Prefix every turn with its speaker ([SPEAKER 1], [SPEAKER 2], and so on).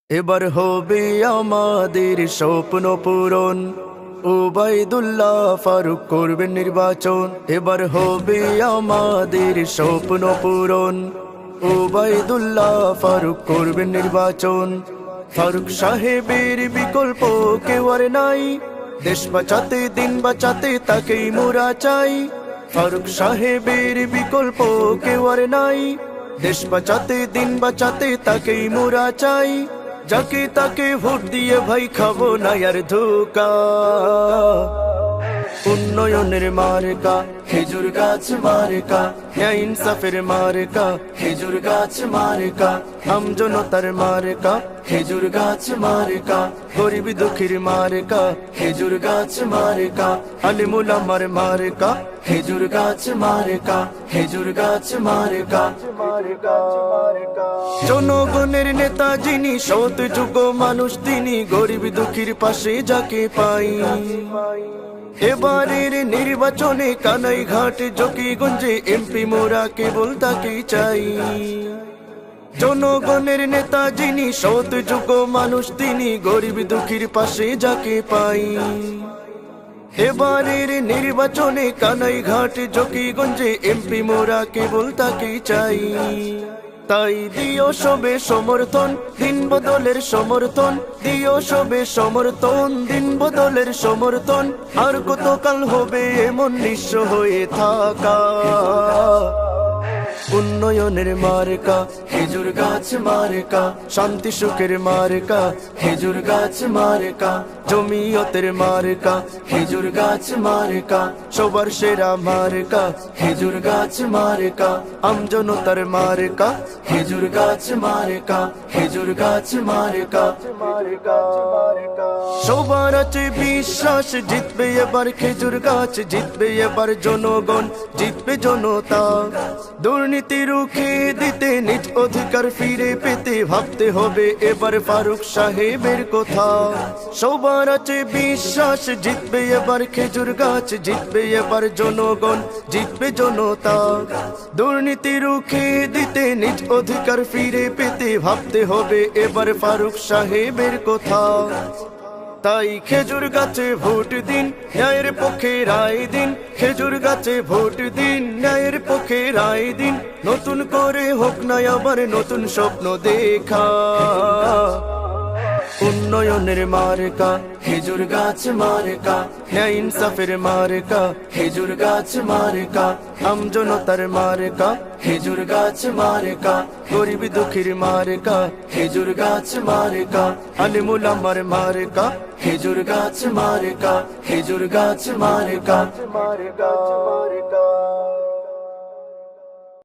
[SPEAKER 1] এবার হবে আমাদের স্বপ্ন পূরণ, ওবায়দুল্লাহ ফারুক করবেন নির্বাচন। এবার হবে আমাদের স্বপ্ন পূরণ, ওবায়দুল্লাহ ফারুক করবেন নির্বাচন। ফারুক সাহেবের বিকল্প কেউ আর নাই, দেশ বাঁচাতে দিন বাঁচাতে তাকেই মোরা চাই। ফারুক সাহেবের বিকল্প কেউ আর নাই, দেশ বাঁচাতে দিন বাঁচাতে তাকেই মোরা চাই। যাকে তাকে ভোট দিয়ে ভাই খাবো না আর ধোকা। উন্নয়নের মার্কা খেজুর গাছ মার্কা, ন্যায় ইনসাফের মার্কা খেজুর গাছ মার্কা, আমজনতার মার্কা খেজুর গাছ মার্কা, গরিব দুঃখীর মার্কা খেজুর গাছ মার্কা, আলিমুল আমার মার্কা খেজুর গাছ মার্কা খেজুর গাছ মার্কা। জনগণের নেতা যিনি, সৎ যোগ্য মানুষ তিনি, গরিব দুঃখীর পাশে যাকে পাই। এবারের নির্বাচনে কানাইঘাট জকিগঞ্জে এমপি মোরা কেবল তাকেই চাই। জনগণের নেতা যিনি, সৎ যোগ্য মানুষ তিনি, গরিব দুঃখীর পাশে যাকে পাই। এবারের নির্বাচনে কানাইঘাট জকিগঞ্জে এমপি মোরা কেবল তাকেই চাই। তাই দিও সবে সমর্থন, দিন বদলের সমর্থন, দিও সবে সমর্থন, দিন বদলের সমর্থন। আর কতকাল হবে এমন নিঃস্ব হয়ে থাকা। উন্নয়নের মার্কা খেজুর গাছ মার্কা, শান্তি সুখের মার্কা খেজুর গাছ মার্কা, জমিয়তের মার্কা খেজুর গাছ মার্কা, সবার সেরা মার্কা খেজুর গাছ মার্কা, আমজনতার মার্কা খেজুর গাছ মার্কা খেজুর গাছ মার্কা। সবার আছে বিশ্বাস, জিতবে এবার খেজুর গাছ, জিতবে এবার জনগণ, জিতবে জনতা। দুর্নীতি রুখে দিতে, নিজ অধিকার ফিরে পেতে, ভাবতে হবে এবার ফারুক সাহেবের কথা। সবার আছে বিশ্বাস, জিতবে এবার খেজুর গাছ, জিতবে এবার জনগণ, জিতবে জনতা। দুর্নীতি রুখে দিতে, নিজ অধিকার ফিরে পেতে, ভাবতে হবে এবার ফারুক সাহেবের কথা। তাই খেজুর গাছে ভোট দিন, ন্যায়ের পক্ষে রায় দিন, খেজুর গাছে ভোট দিন, ন্যায়ের পক্ষে রায় দিন। নতুন করে হোক না আবার নতুন স্বপ্ন দেখা। উন্নয়নের মার্কা খেজুর গাছ মার্কা, ন্যায় ইনসাফের মার্কা খেজুর গাছ মার্কা, আমজনতার মার্কা খেজুর গাছ মার্কা, গরিব দুঃখীর মার্কা খেজুর গাছ মার্কা, আলিমুল আমার মার্কা খেজুর গাছ মার্কা খেজুর গাছ মার্কা।